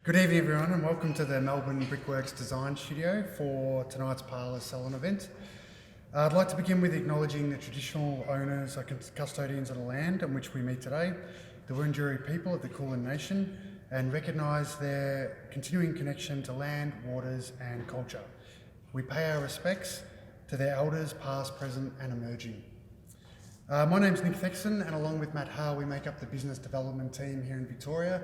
Good evening everyone and welcome to the Melbourne Brickworks Design Studio for tonight's Parlour Salon event. I'd like to begin with acknowledging the traditional owners and custodians of the land on which we meet today, the Wurundjeri people of the Kulin Nation, and recognise their continuing connection to land, waters and culture. We pay our respects to their elders past, present and emerging. My name's Nick Thexton and along with Matt Howe we make up the business development team here in Victoria.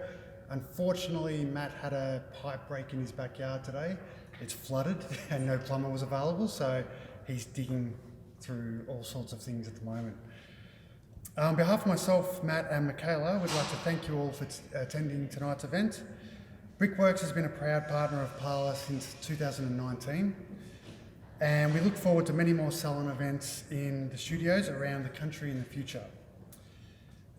Unfortunately, Matt had a pipe break in his backyard today. It's flooded and no plumber was available, so he's digging through all sorts of things at the moment. On behalf of myself, Matt and Michaela, we'd like to thank you all for attending tonight's event. Brickworks has been a proud partner of Parlour since 2019, and we look forward to many more Salon events in the studios around the country in the future.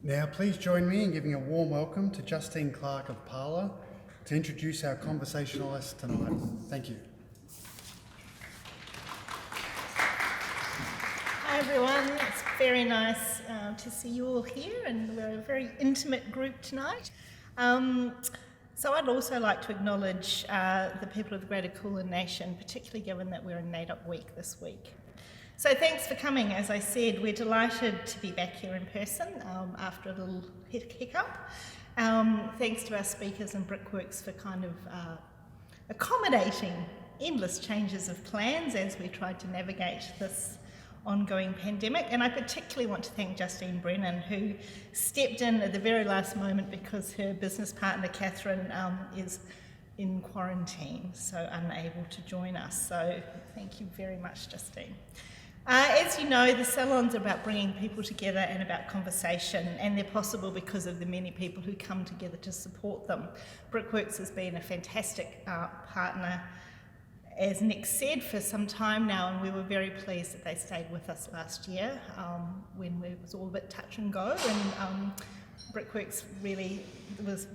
Now, please join me in giving a warm welcome to Justine Clark of Parlour to introduce our conversationalist tonight. Thank you. Hi everyone, it's very nice to see you all here, and we're a very intimate group tonight. So I'd also like to acknowledge the people of the Greater Kulin Nation, particularly given that we're in NAIDOC Week this week. So thanks for coming. As I said, we're delighted to be back here in person after a little hiccup. Thanks to our speakers and Brickworks for kind of accommodating endless changes of plans as we tried to navigate this ongoing pandemic. And I particularly want to thank Justine Brennan, who stepped in at the very last moment because her business partner Catherine is in quarantine, so unable to join us. So thank you very much, Justine. As you know, the salons are about bringing people together and about conversation, and they're possible because of the many people who come together to support them. Brickworks has been a fantastic partner, as Nick said, for some time now, and we were very pleased that they stayed with us last year when it was all a bit touch and go, and Brickworks really was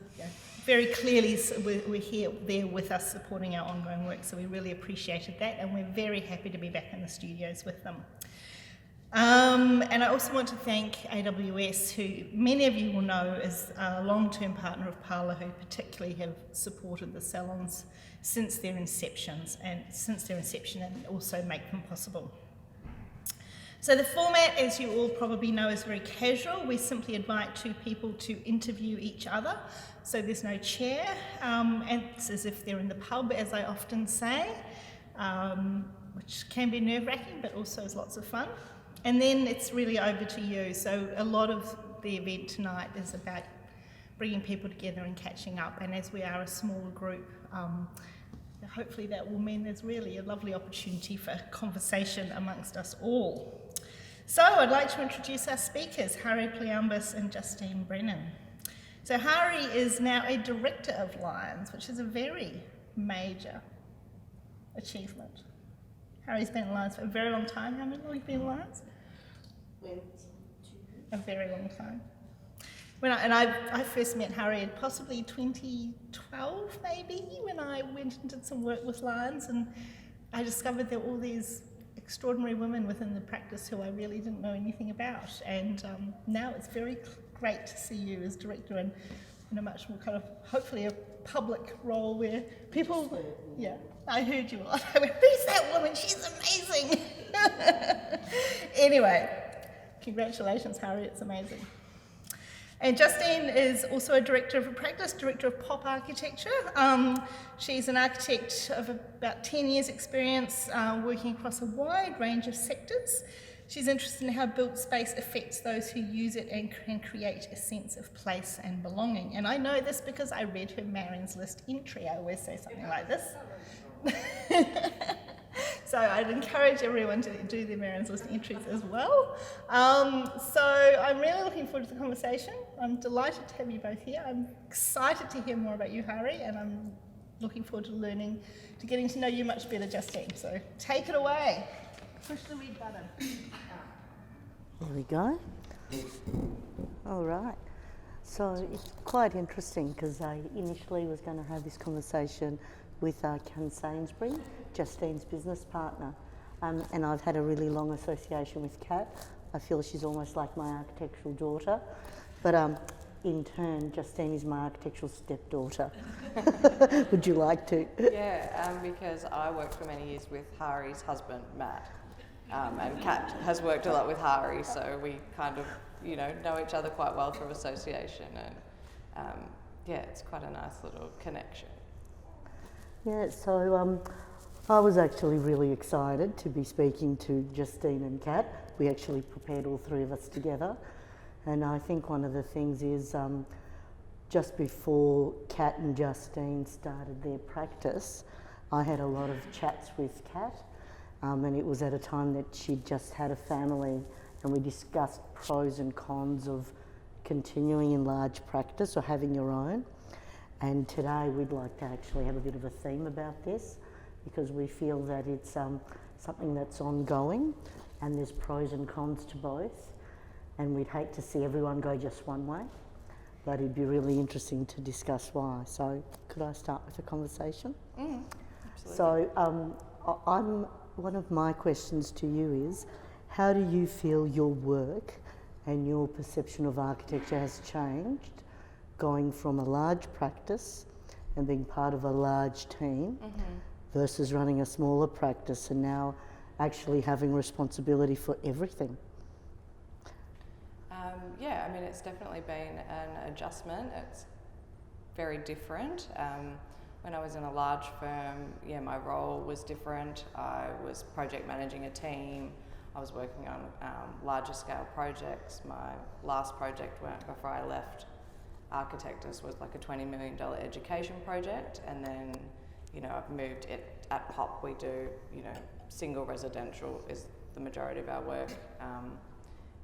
very clearly we're there with us supporting our ongoing work, so we really appreciated that, and we're very happy to be back in the studios with them. And I also want to thank AWS, who many of you will know is a long-term partner of Parlour, who particularly have supported the salons since their inception and also make them possible. So the format, as you all probably know, is very casual. We simply invite two people to interview each other. So there's no chair, and it's as if they're in the pub, as I often say, which can be nerve-wracking, but also is lots of fun. And then it's really over to you. So a lot of the event tonight is about bringing people together and catching up. And as we are a small group, hopefully that will mean there's really a lovely opportunity for conversation amongst us all. So I'd like to introduce our speakers, Hari Pliambas and Justine Brennan. So Hari is now a director of Lyons, which is a very major achievement. Hari's been at Lyons for a very long time. How long have you been at Lyons? A very long time. I first met Hari in possibly 2012 maybe, when I went and did some work with Lyons, and I discovered there were all these extraordinary women within the practice who I really didn't know anything about, and now it's very great to see you as director in a much more kind of, hopefully a public role where people, yeah, I heard you a lot. I went, who's that woman? She's amazing. Anyway, congratulations, Hari, it's amazing. And Justine is also a director of a practice, director of pop architecture. She's an architect of about 10 years experience working across a wide range of sectors. She's interested in how built space affects those who use it and can create a sense of place and belonging. And I know this because I read her Marion's List entry. I always say something like this. So I'd encourage everyone to do their Marion's List entries as well. So I'm really looking forward to the conversation. I'm delighted to have you both here. I'm excited to hear more about you, Hari, and I'm looking forward to getting to know you much better, Justine. So take it away. Push the red button. There we go. All right. So it's quite interesting because I initially was going to have this conversation with Ken Sainsbury, Justine's business partner. And I've had a really long association with Kat. I feel she's almost like my architectural daughter. But in turn, Justine is my architectural stepdaughter. Would you like to? Yeah, because I worked for many years with Hari's husband, Matt, and Kat has worked a lot with Hari, so we kind of, know each other quite well through association, and it's quite a nice little connection. Yeah, so I was actually really excited to be speaking to Justine and Kat. We actually prepared all three of us together. And I think one of the things is just before Kat and Justine started their practice, I had a lot of chats with Kat, and it was at a time that she'd just had a family, and we discussed pros and cons of continuing in large practice or having your own. And today we'd like to actually have a bit of a theme about this, because we feel that it's something that's ongoing and there's pros and cons to both. And we'd hate to see everyone go just one way, but it'd be really interesting to discuss why. So could I start with a conversation? Absolutely. So one of my questions to you is, how do you feel your work and your perception of architecture has changed going from a large practice and being part of a large team versus running a smaller practice and now actually having responsibility for everything? It's definitely been an adjustment. It's very different. When I was in a large firm, my role was different. I was project managing a team. I was working on larger scale projects. My last project before I left Architectus was like a $20 million education project, and then I've moved it at POP. We do single residential is the majority of our work.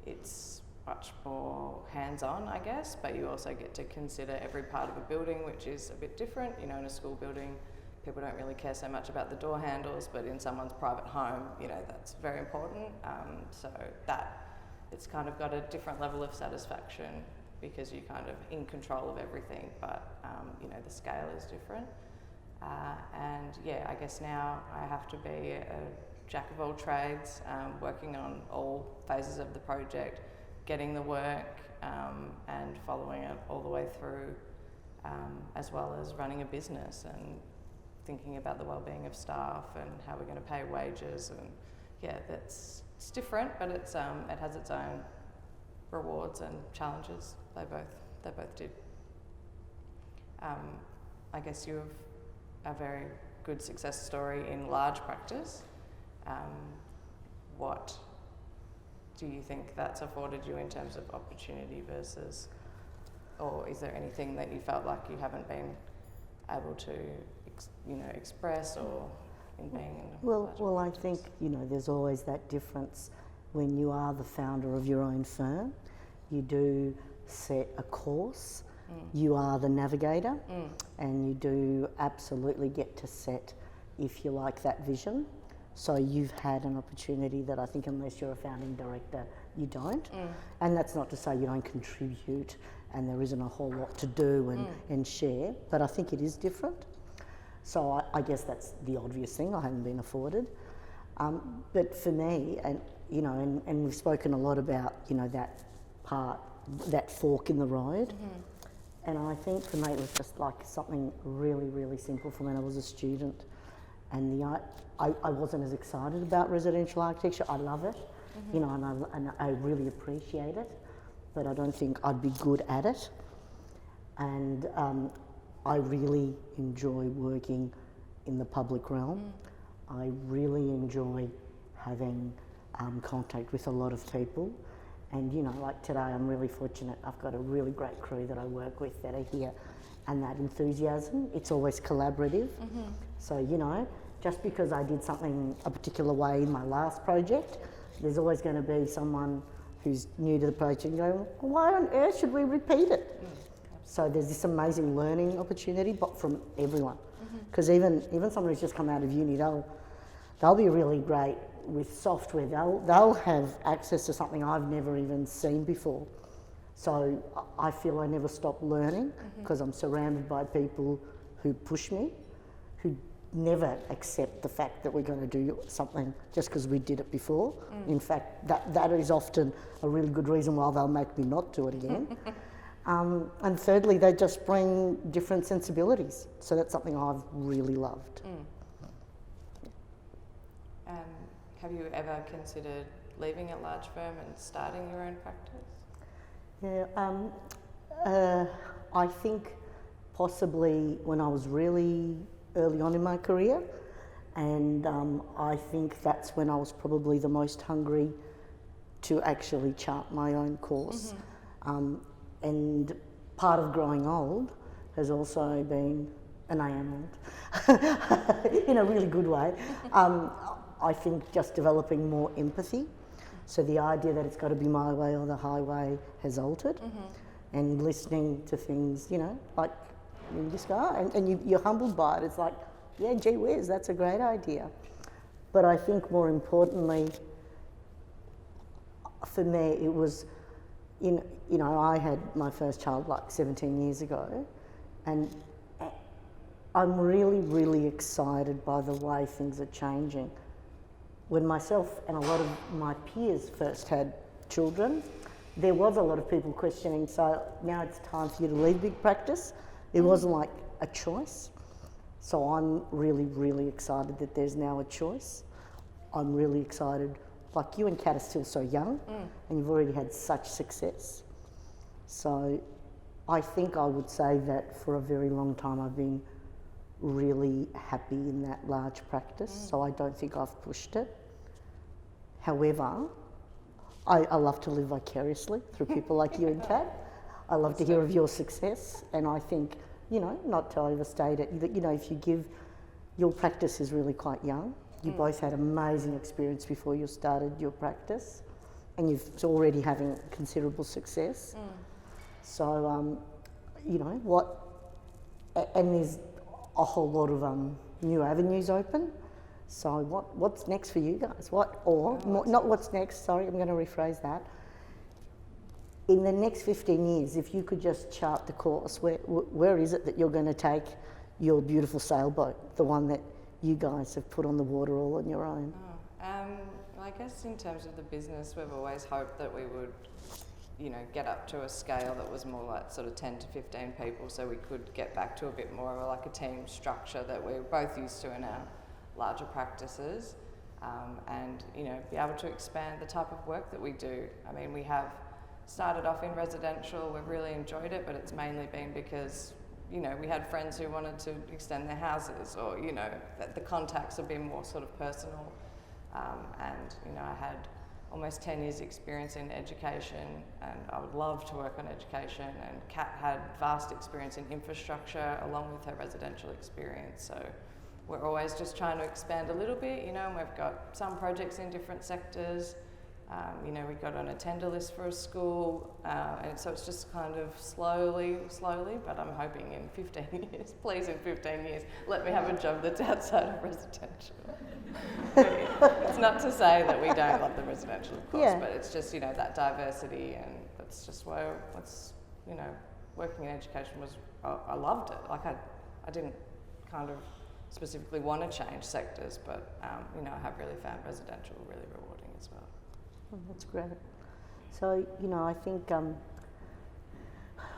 It's much more hands-on, I guess, but you also get to consider every part of a building, which is a bit different. In a school building, people don't really care so much about the door handles, but in someone's private home, that's very important. So that it's kind of got a different level of satisfaction because you're kind of in control of everything, but the scale is different. I guess now I have to be a jack of all trades, working on all phases of the project, getting the work and following it all the way through, as well as running a business and thinking about the well-being of staff and how we're going to pay wages. And it's different, but it has its own rewards and challenges. They both did. I guess you have a very good success story in large practice. What do you think that's afforded you in terms of opportunity versus, or is there anything that you felt like you haven't been able to, express or in being in a Well, I think, there's always that difference when you are the founder of your own firm. You do set a course, you are the navigator, and you do absolutely get to set, if you like, that vision. So you've had an opportunity that I think unless you're a founding director, you don't. And that's not to say you don't contribute and there isn't a whole lot to do and share, but I think it is different. So I guess that's the obvious thing I haven't been afforded. But for me, and we've spoken a lot about, that part, that fork in the road. And I think for me it was just like something really, really simple from when I was a student. And I wasn't as excited about residential architecture. I love it, and I really appreciate it, but I don't think I'd be good at it. And I really enjoy working in the public realm. I really enjoy having contact with a lot of people. And like today, I'm really fortunate. I've got a really great crew that I work with that are here, and that enthusiasm, it's always collaborative. So, just because I did something a particular way in my last project, there's always going to be someone who's new to the project going, why on earth should we repeat it? So there's this amazing learning opportunity, but from everyone. Because even someone who's just come out of uni, they'll be really great with software. They'll have access to something I've never even seen before. So I feel I never stop learning because I'm surrounded by people who push me, who never accept the fact that we're going to do something just because we did it before. In fact, that is often a really good reason why they'll make me not do it again. And thirdly, they just bring different sensibilities. So that's something I've really loved. Have you ever considered leaving a large firm and starting your own practice? Yeah, I think possibly when I was really early on in my career, and I think that's when I was probably the most hungry to actually chart my own course. And part of growing old has also been, and I am old, in a really good way, I think just developing more empathy. So the idea that it's got to be my way or the highway has altered, and listening to things, you know, like you just go, and you're humbled by it. It's like, yeah, gee whiz, that's a great idea. But I think more importantly, for me, it was, you know, I had my first child like 17 years ago, and I'm really, really excited by the way things are changing. When myself and a lot of my peers first had children, there was a lot of people questioning, so now it's time for you to leave big practice. It wasn't like a choice. So I'm really, really excited that there's now a choice. I'm really excited, like you and Kat are still so young, and you've already had such success. So I think I would say that for a very long time I've been really happy in that large practice, so I don't think I've pushed it. However, I love to live vicariously through people like you and Kat. I love to hear of your success, and I think, you know, not to overstate it, that, you know, if you give, your practice is really quite young. You both had amazing experience before you started your practice, and you're already having considerable success. So, you know, and there's a whole lot of new avenues open. So what's next for you guys? Not what's next, sorry, I'm going to rephrase that. In the next 15 years, if you could just chart the course, where is it that you're going to take your beautiful sailboat, the one that you guys have put on the water all on your own? Well, I guess in terms of the business, we've always hoped that we would, you know, get up to a scale that was more like sort of 10 to 15 people, so we could get back to a bit more of like a team structure that we're both used to in our larger practices, and, you know, be able to expand the type of work that we do. I mean, we have started off in residential, we've really enjoyed it, but it's mainly been because, you know, we had friends who wanted to extend their houses, or, you know, that the contacts have been more sort of personal. And, you know, I had almost 10 years experience in education, and I would love to work on education, and Kat had vast experience in infrastructure along with her residential experience. So we're always just trying to expand a little bit, you know, and we've got some projects in different sectors. You know, we got on a tender list for a school, and so it's just kind of slowly, but I'm hoping in 15 years, please in 15 years, let me have a job that's outside of residential. It's not to say that we don't love the residential, of course, but it's just, you know, that diversity, and that's just what's, you know, working in education was, I loved it. Like I didn't kind of specifically want to change sectors, but, you know, I have really found residential really rewarding as well. Oh, that's great. So, you know, I think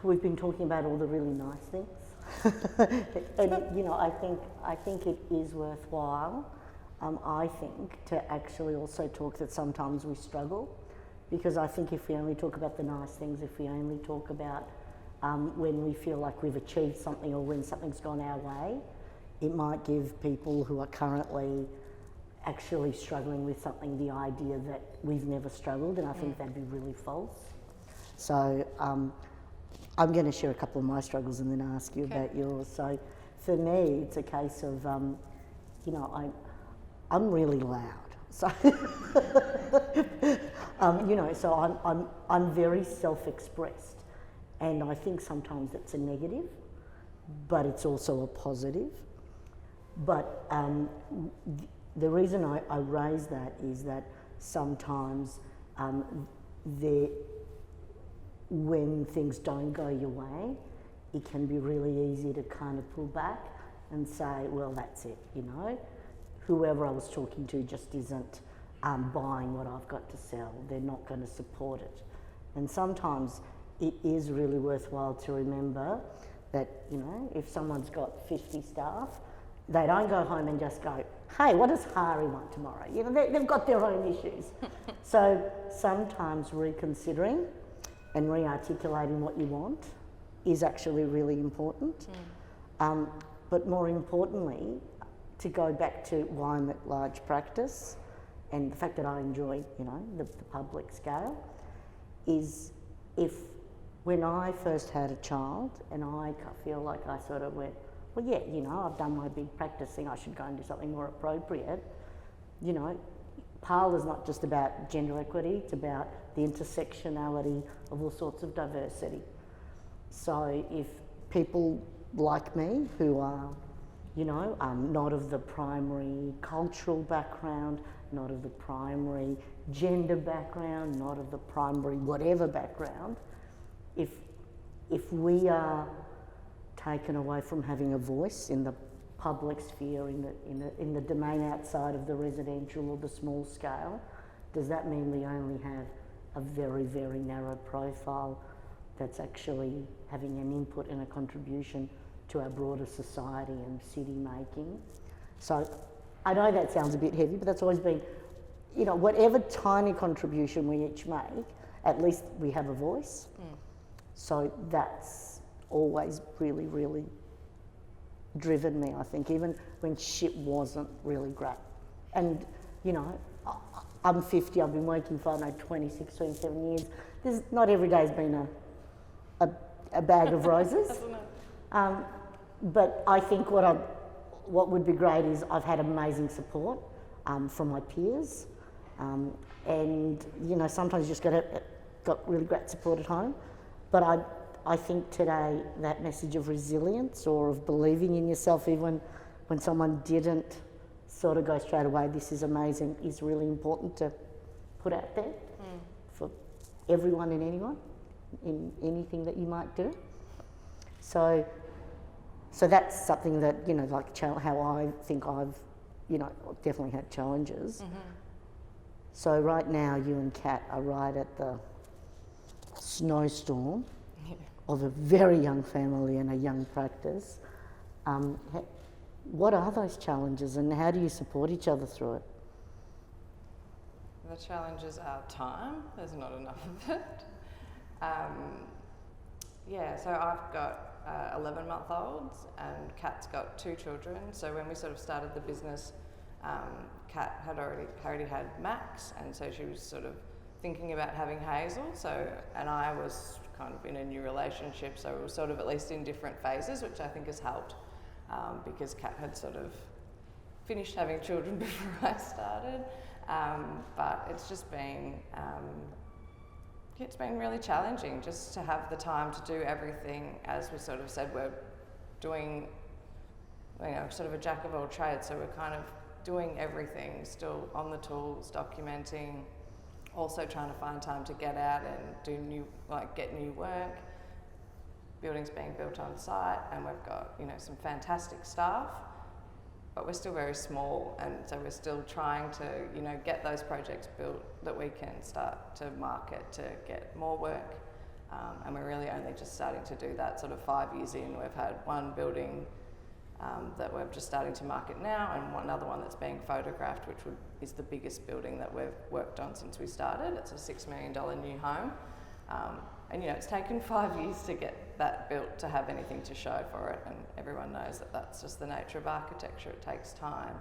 we've been talking about all the really nice things, and, you know, I think it is worthwhile. I think to actually also talk that sometimes we struggle, because I think if we only talk about the nice things, if we only talk about when we feel like we've achieved something or when something's gone our way, it might give people who are currently actually struggling with something the idea that we've never struggled, and I think that'd be really false. So I'm going to share a couple of my struggles and then ask you about yours. So for me, it's a case of, you know, I'm really loud. So, you know, so I'm very self-expressed, and I think sometimes it's a negative, but it's also a positive. But the reason I raise that is that sometimes when things don't go your way, it can be really easy to kind of pull back and say, well, that's it, you know. Whoever I was talking to just isn't buying what I've got to sell. They're not going to support it. And sometimes it is really worthwhile to remember that, you know, if someone's got 50 staff, they don't go home and just go, hey, what does Hari want tomorrow? You know, they've got their own issues. So sometimes reconsidering and re-articulating what you want is actually really important. But more importantly, to go back to why I'm at large practice and the fact that I enjoy, you know, the public scale, is if when I first had a child and I feel like I sort of went, well, yeah, you know, I've done my big practice thing, I should go and do something more appropriate. You know, Parlour's not just about gender equity, it's about the intersectionality of all sorts of diversity. So if people like me who are, you know, not of the primary cultural background, not of the primary gender background, not of the primary whatever background, if we are taken away from having a voice in the public sphere, in the domain outside of the residential or the small scale, does that mean we only have a very, very narrow profile that's actually having an input and a contribution to our broader society and city making? So I know that sounds a bit heavy, but that's always been, you know, whatever tiny contribution we each make, at least we have a voice. So that's always really, really driven me, I think, even when shit wasn't really great. And, you know, I'm 50, I've been working for, I don't know, 26, 27 years. Not every day's been a bag of roses. But I think what would be great is I've had amazing support from my peers. And, you know, sometimes you just got really great support at home. But I think today that message of resilience or of believing in yourself even when someone didn't sort of go straight away, this is amazing, is really important to put out there for everyone and anyone in anything that you might do. So that's something that, you know, like how I think I've, you know, definitely had challenges. So right now you and Kat are right at the snowstorm of a very young family and a young practice. What are those challenges and how do you support each other through it? The challenges are time, there's not enough of it. So I've got 11-month-olds and Kat's got 2 children. So when we sort of started the business, Kat had already had Max, and so she was sort of thinking about having Hazel. And I was kind of in a new relationship, so we were sort of at least in different phases, which I think has helped because Kat had sort of finished having children before I started. But it's just been, it's been really challenging just to have the time to do everything. As we sort of said, we're doing, you know, sort of a jack of all trades, so we're kind of doing everything, still on the tools, documenting, also trying to find time to get out and do get new work. Buildings being built on site, and we've got, you know, some fantastic staff, but we're still very small, and so we're still trying to, you know, get those projects built that we can start to market to get more work. And we're really only just starting to do that sort of 5 years in. We've had one building that we're just starting to market now, and another one that's being photographed, which is the biggest building that we've worked on since we started. It's a $6 million new home. And, you know, it's taken 5 years to get that built to have anything to show for it, and everyone knows that that's just the nature of architecture. It takes time.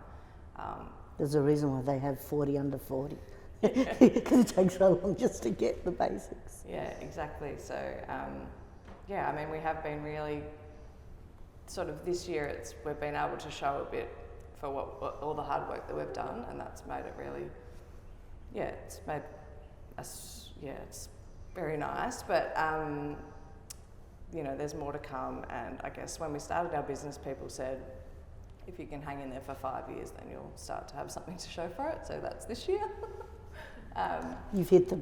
There's a reason why they have 40 under 40, because it takes so long just to get the basics. Yeah, exactly. So, I mean, we have been really sort of this year, we've been able to show a bit for what all the hard work that we've done, and that's made it really, it's made us, it's very nice, but you know, there's more to come. And I guess when we started our business, people said, if you can hang in there for 5 years, then you'll start to have something to show for it. So that's this year. You've hit the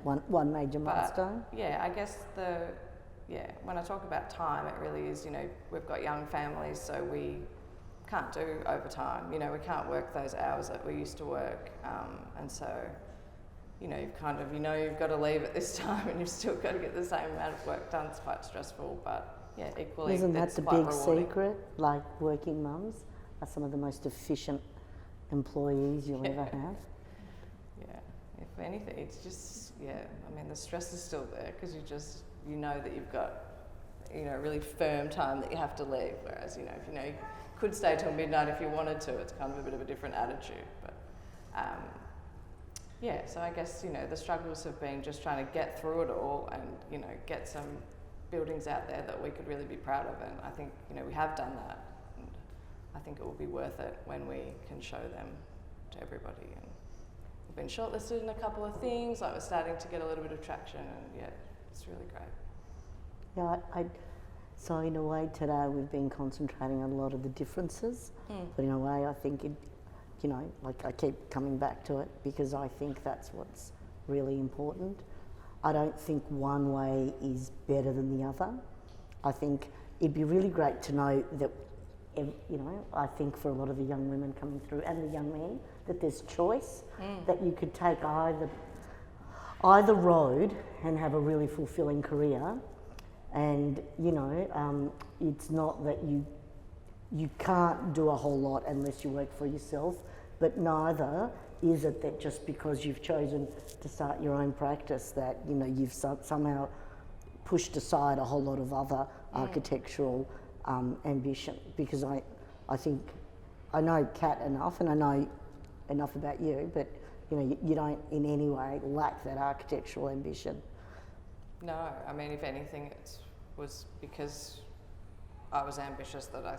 one major milestone. I guess when I talk about time, it really is, you know, we've got young families, so we can't do overtime. You know, we can't work those hours that we used to work, and so you've got to leave at this time and you've still got to get the same amount of work done. It's quite stressful, but yeah, equally Isn't that it's the quite big rewarding. secret? Like, working mums are some of the most efficient employees you'll ever have. Yeah, if anything, it's just, the stress is still there because you know that you've got, a really firm time that you have to leave, whereas, if you could stay till midnight if you wanted to, it's kind of a bit of a different attitude. But, so I guess, the struggles have been just trying to get through it all and, get some buildings out there that we could really be proud of, and I think, we have done that, and I think it will be worth it when we can show them to everybody. And we've been shortlisted in a couple of things, like we're starting to get a little bit of traction, and it's really great. Yeah, so in a way today we've been concentrating on a lot of the differences, but in a way I think it, I keep coming back to it because I think that's what's really important. I don't think one way is better than the other. I think it'd be really great to know that, I think for a lot of the young women coming through and the young men, that there's choice, that you could take either road and have a really fulfilling career. And, it's not that you can't do a whole lot unless you work for yourself, but neither is it that just because you've chosen to start your own practice that, you've somehow pushed aside a whole lot of other architectural ambition. Because I think I know Kat enough and I know enough about you, but, you don't in any way lack that architectural ambition. No, if anything, it was because I was ambitious that I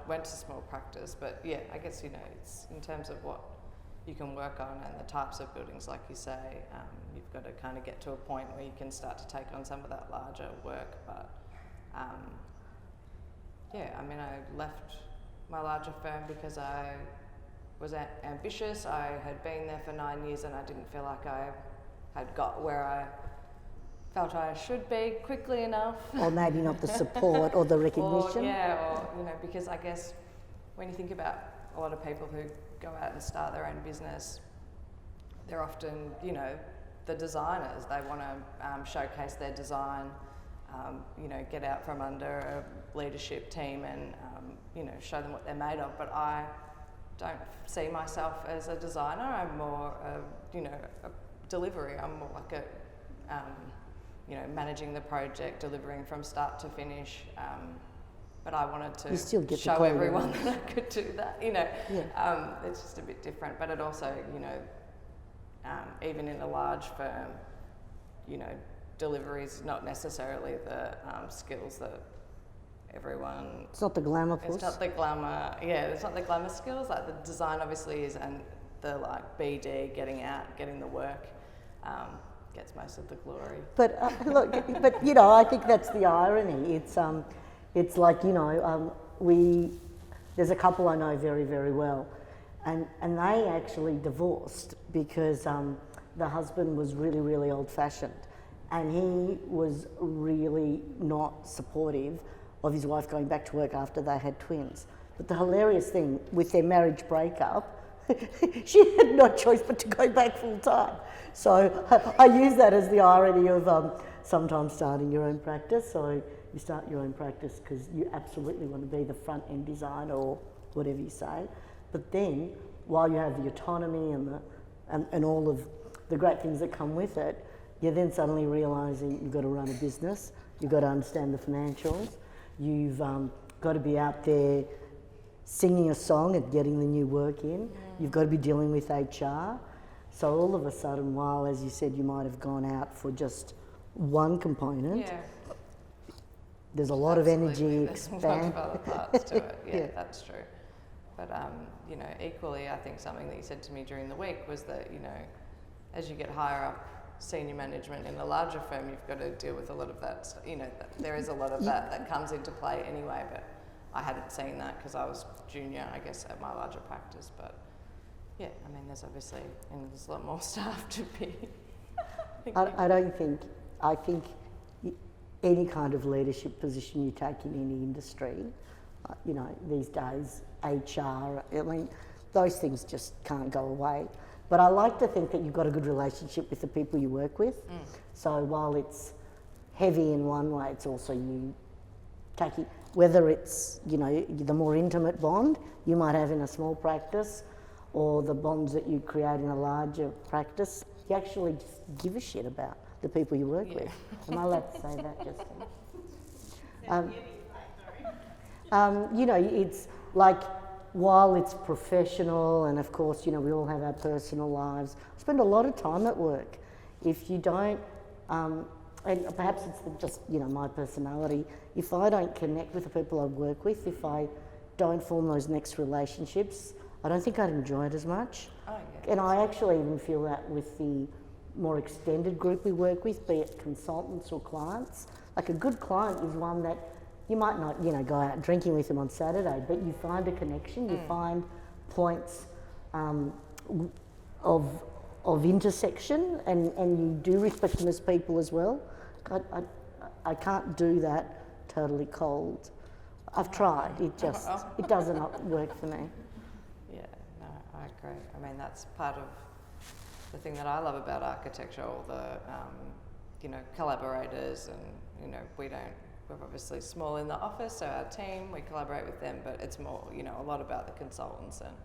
went to small practice. But I guess, it's in terms of what you can work on and the types of buildings, like you say, you've got to kind of get to a point where you can start to take on some of that larger work. But I left my larger firm because I was ambitious. I had been there for 9 years and I didn't feel like I had got where I felt I should be quickly enough. Or maybe not the support or the recognition. Because I guess when you think about a lot of people who go out and start their own business, they're often, the designers. They want to showcase their design, get out from under a leadership team and, show them what they're made of. But I don't see myself as a designer. I'm more, a delivery. I'm more like a, managing the project, delivering from start to finish. But I wanted to show everyone that I could do that. It's just a bit different. But it also, even in a large firm, delivery is not necessarily the skills that everyone. It's not the glamour. It's not the glamour. Yeah, it's not the glamour skills. Like the design obviously is, and the BD, getting out, getting the work. Gets most of the glory. But look, I think that's the irony. It's like, there's a couple I know very, very well, and they actually divorced because the husband was really, really old-fashioned, and he was really not supportive of his wife going back to work after they had twins. But the hilarious thing with their marriage breakup, she had no choice but to go back full time. So I use that as the irony of sometimes starting your own practice. So you start your own practice because you absolutely want to be the front end designer or whatever you say. But then while you have the autonomy and all of the great things that come with it, you're then suddenly realising you've got to run a business, you've got to understand the financials, you've got to be out there singing a song and getting the new work in. You've got to be dealing with HR. So all of a sudden, while, as you said, you might have gone out for just one component, there's a lot of energy expand. There's a lot of other parts to it. Yeah, that's true. But equally, I think something that you said to me during the week was that, as you get higher up senior management in a larger firm, you've got to deal with a lot of that. There is a lot of that comes into play anyway. But I hadn't seen that because I was junior, I guess, at my larger practice. But there's obviously, there's a lot more staff to be. I think any kind of leadership position you take in any industry, these days, HR, those things just can't go away. But I like to think that you've got a good relationship with the people you work with. So while it's heavy in one way, it's also you taking, whether it's, you know, the more intimate bond you might have in a small practice or the bonds that you create in a larger practice, you actually just give a shit about the people you work with. Am I allowed to say that, Justine? You know, it's like, while it's professional, and of course, you know, we all have our personal lives, I spend a lot of time at work. If you don't, and perhaps it's just, you know, my personality, if I don't connect with the people I work with, if I don't form those next relationships, I don't think I'd enjoy it as much. Oh, yeah. And I actually even feel that with the more extended group we work with, be it consultants or clients. Like, a good client is one that you might not, you know, go out drinking with them on Saturday, but you find a connection, you find points of intersection, and you do respect them as people as well. I can't do that totally cold. I've tried, it doesn't work for me. Yeah, no, I agree. I mean, that's part of the thing that I love about architecture, all the, you know, collaborators, and, you know, we're obviously small in the office, so our team, we collaborate with them, but it's more, you know, a lot about the consultants and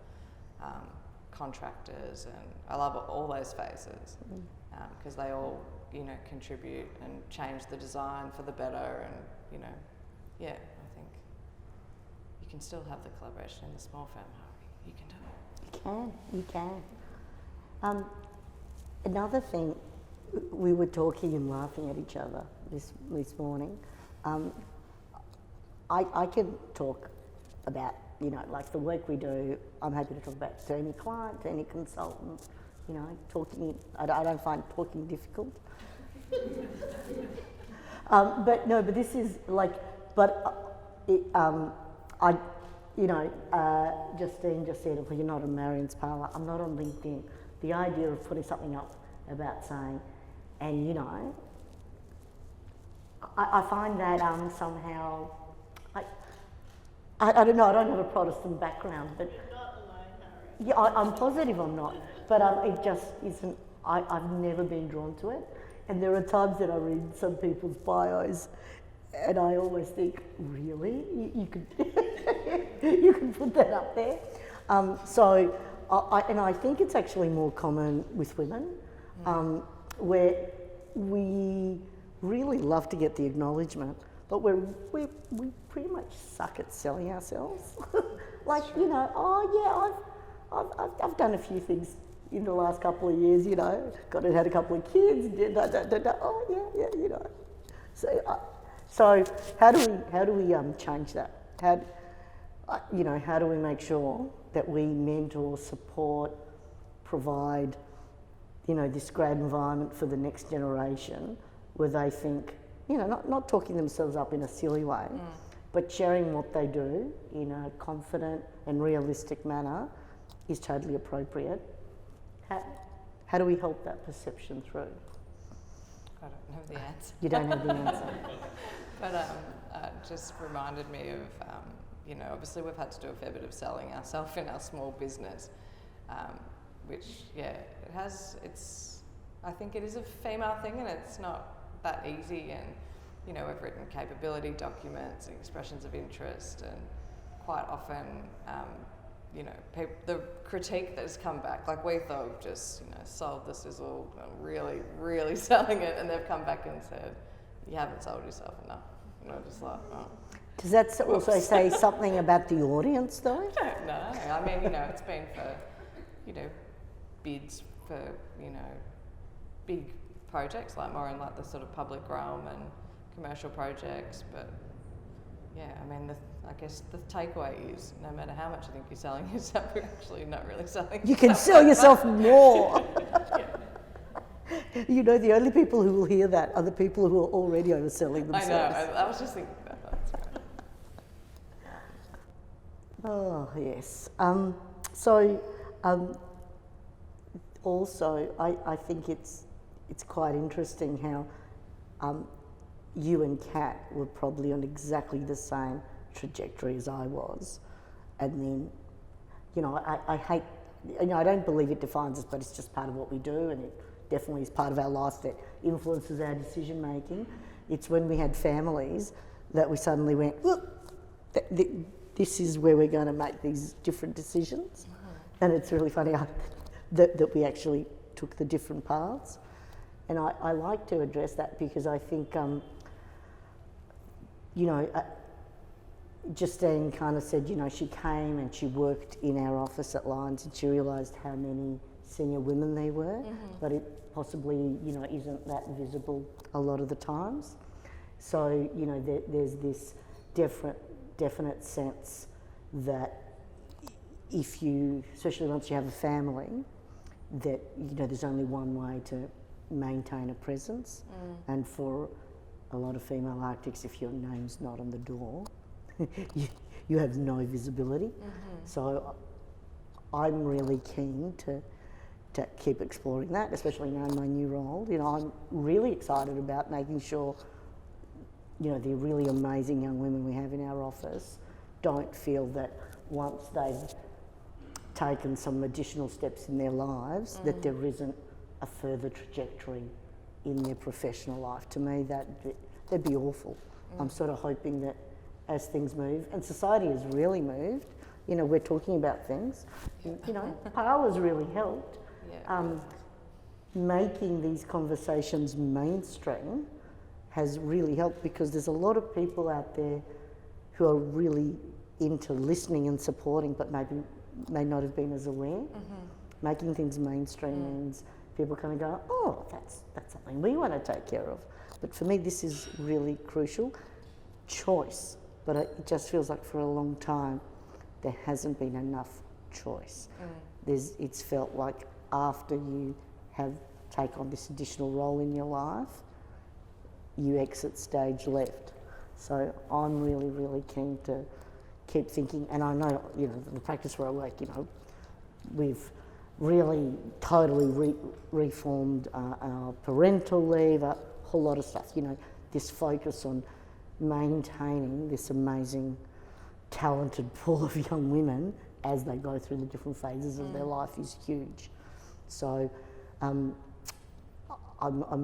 contractors, and I love all those phases because they all, you know, contribute and change the design for the better, and, you know, yeah, I think you can still have the collaboration in the small firm. You can do it. You can. Another thing, we were talking and laughing at each other this morning. I can talk about, you know, like the work we do. I'm happy to talk about to any client, to any consultant, you know, talking. I don't find talking difficult. But this is like, you know, Justine just said, well, you're not on Marion's Parlour. I'm not on LinkedIn. The idea of putting something up about saying, and, you know, I find that somehow, I don't know, I don't have a Protestant background, but... You're not alone, Harry. Yeah, I'm positive I'm not, but it just isn't, I've never been drawn to it. And there are times that I read some people's bios and I always think, really? You could you can put that up there? And I think it's actually more common with women, where we really love to get the acknowledgement, but we pretty much suck at selling ourselves. Like, you know, oh yeah, I've done a few things in the last couple of years, you know, had a couple of kids, oh yeah, you know. So how do we change that? How do we make sure that we mentor, support, provide, you know, this great environment for the next generation where they think, you know, not talking themselves up in a silly way, but sharing what they do in a confident and realistic manner is totally appropriate. How do we help that perception through? I don't have the answer. You don't have the answer. But just reminded me of, you know, obviously we've had to do a fair bit of selling ourselves in our small business, which, yeah, I think it is a female thing, and it's not that easy, and, you know, we've written capability documents and expressions of interest, and quite often, you know, the critique that has come back, like, we thought we've just, you know, sold the sizzle, really, really selling it, and they've come back and said, you haven't sold yourself enough. And I'm just like, oh. Does that also say something about the audience, though? I don't know. I mean, you know, it's been for, you know, bids for, you know, big projects, like more in like the sort of public realm and commercial projects. But yeah, I mean, I guess the takeaway is no matter how much you think you're selling yourself, you're actually not really selling yourself. You can sell yourself more. Yeah. You know, the only people who will hear that are the people who are already overselling themselves. I know, I was just thinking about that. Oh, yes. Also, I think it's quite interesting how you and Kat were probably on exactly the same trajectory as I was. And then, you know, I hate you know, I don't believe it defines us, but it's just part of what we do, and it definitely is part of our life that influences our decision making. It's when we had families that we suddenly went, look, this is where we're going to make these different decisions. And it's really funny that we actually took the different paths. And I like to address that because I think, you know, Justine kind of said, you know, she came and she worked in our office at Lyons and she realised how many senior women there were, but it possibly, you know, isn't that visible a lot of the times. So, you know, there's this definite sense that if you, especially once you have a family, that, you know, there's only one way to maintain a presence. And for a lot of female architects, if your name's not on the door, you have no visibility. So I'm really keen to keep exploring that, especially now in my new role. You know, I'm really excited about making sure, you know, the really amazing young women we have in our office don't feel that once they've taken some additional steps in their lives, that there isn't a further trajectory in their professional life. To me, that'd be awful. I'm sort of hoping that as things move, and society has really moved, you know, we're talking about things, you know, Parlour's really helped. Making these conversations mainstream has really helped, because there's a lot of people out there who are really into listening and supporting, but maybe may not have been as aware. Making things mainstream means people kind of go, oh, that's something we want to take care of. But for me, this is really crucial. Choice, but it just feels like for a long time there hasn't been enough choice. It's felt like after you have taken on this additional role in your life, you exit stage left. So I'm really, really keen to keep thinking, and I know, you know, the practice where I work, you know, we've really totally reformed our parental leave, a whole lot of stuff, you know, this focus on maintaining this amazing, talented pool of young women as they go through the different phases of their life is huge. So I'm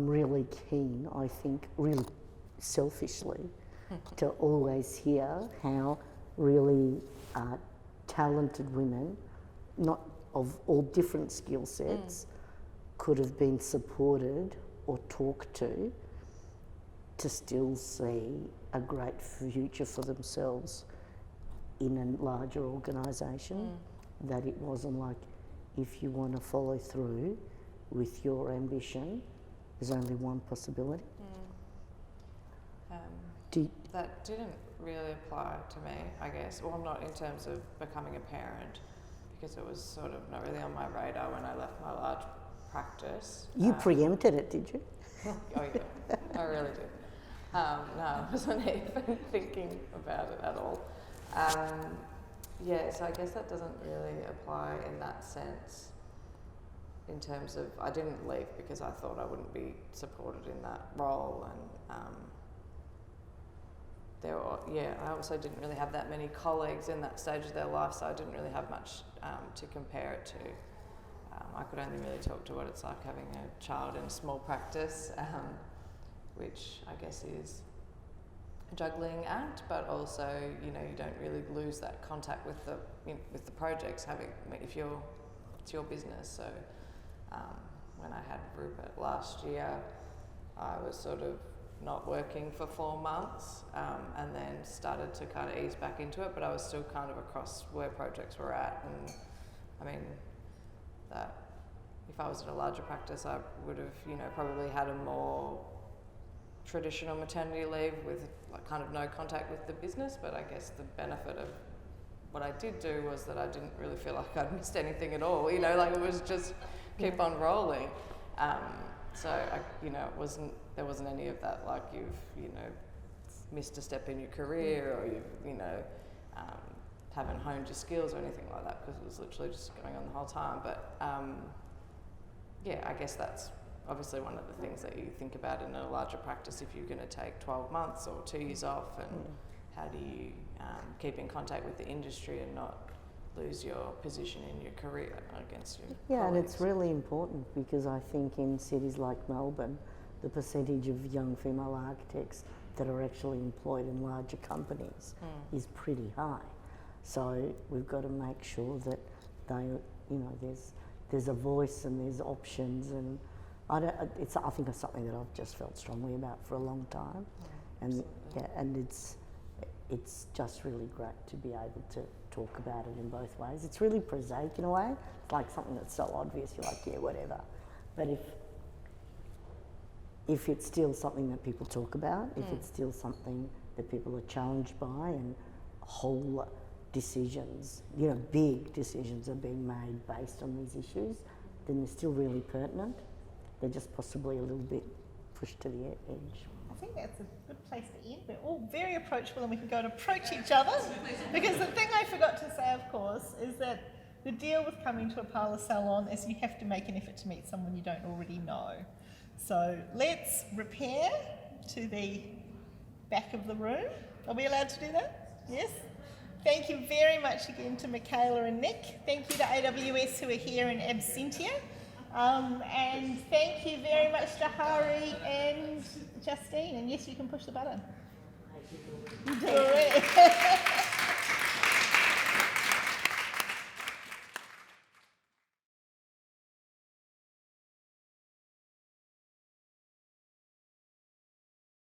really keen, I think, really selfishly, to always hear how really talented women, not of all different skill sets, could have been supported or talked to still see a great future for themselves in a larger organisation. That it wasn't like, if you want to follow through with your ambition, there's only one possibility. That didn't really apply to me, I guess. Well, not in terms of becoming a parent, because it was sort of not really on my radar when I left my large practice. You preempted it, did you? Oh yeah, I really did. No, I wasn't even thinking about it at all. Yeah, so I guess that doesn't really apply in that sense, in terms of, I didn't leave because I thought I wouldn't be supported in that role, and I also didn't really have that many colleagues in that stage of their life, so I didn't really have much to compare it to. I could only really talk to what it's like having a child in a small practice, which I guess is a juggling act, but also, you know, you don't really lose that contact with the projects. It's your business. So when I had Rupert last year, I was sort of not working for 4 months, and then started to kind of ease back into it, but I was still kind of across where projects were at. And I mean, that if I was at a larger practice, I would have, you know, probably had a more traditional maternity leave with like kind of no contact with the business. But I guess the benefit of what I did do was that I didn't really feel like I'd missed anything at all, you know, like it was just keep on rolling. So there wasn't any of that, like you've, you know, missed a step in your career, or you've, you know, haven't honed your skills or anything like that, because it was literally just going on the whole time. But yeah, I guess that's obviously one of the things that you think about in a larger practice, if you're going to take 12 months or 2 years off, and how do you keep in contact with the industry and not lose your position in your career against your Yeah, and colleagues. it's really important because I think in cities like Melbourne, the percentage of young female architects that are actually employed in larger companies is pretty high. So we've got to make sure that they, you know, there's a voice and there's options, and I think it's something that I've just felt strongly about for a long time, and yeah, and it's just really great to be able to talk about it in both ways. It's really prosaic in a way. It's like something that's so obvious, you're like, yeah, whatever. But if it's still something that people talk about, if it's still something that people are challenged by, and whole decisions, you know, big decisions are being made based on these issues, then they're still really pertinent. They're just possibly a little bit pushed to the edge. I think that's a good place to end. We're all very approachable and we can go and approach each other. Because the thing I forgot to say, of course, is that the deal with coming to a parlour salon is you have to make an effort to meet someone you don't already know. So let's repair to the back of the room. Are we allowed to do that? Yes? Thank you very much again to Michaela and Nick. Thank you to AWS who are here in absentia. And thank you very much to Hari and Justine. And yes, you can push the button. You do already.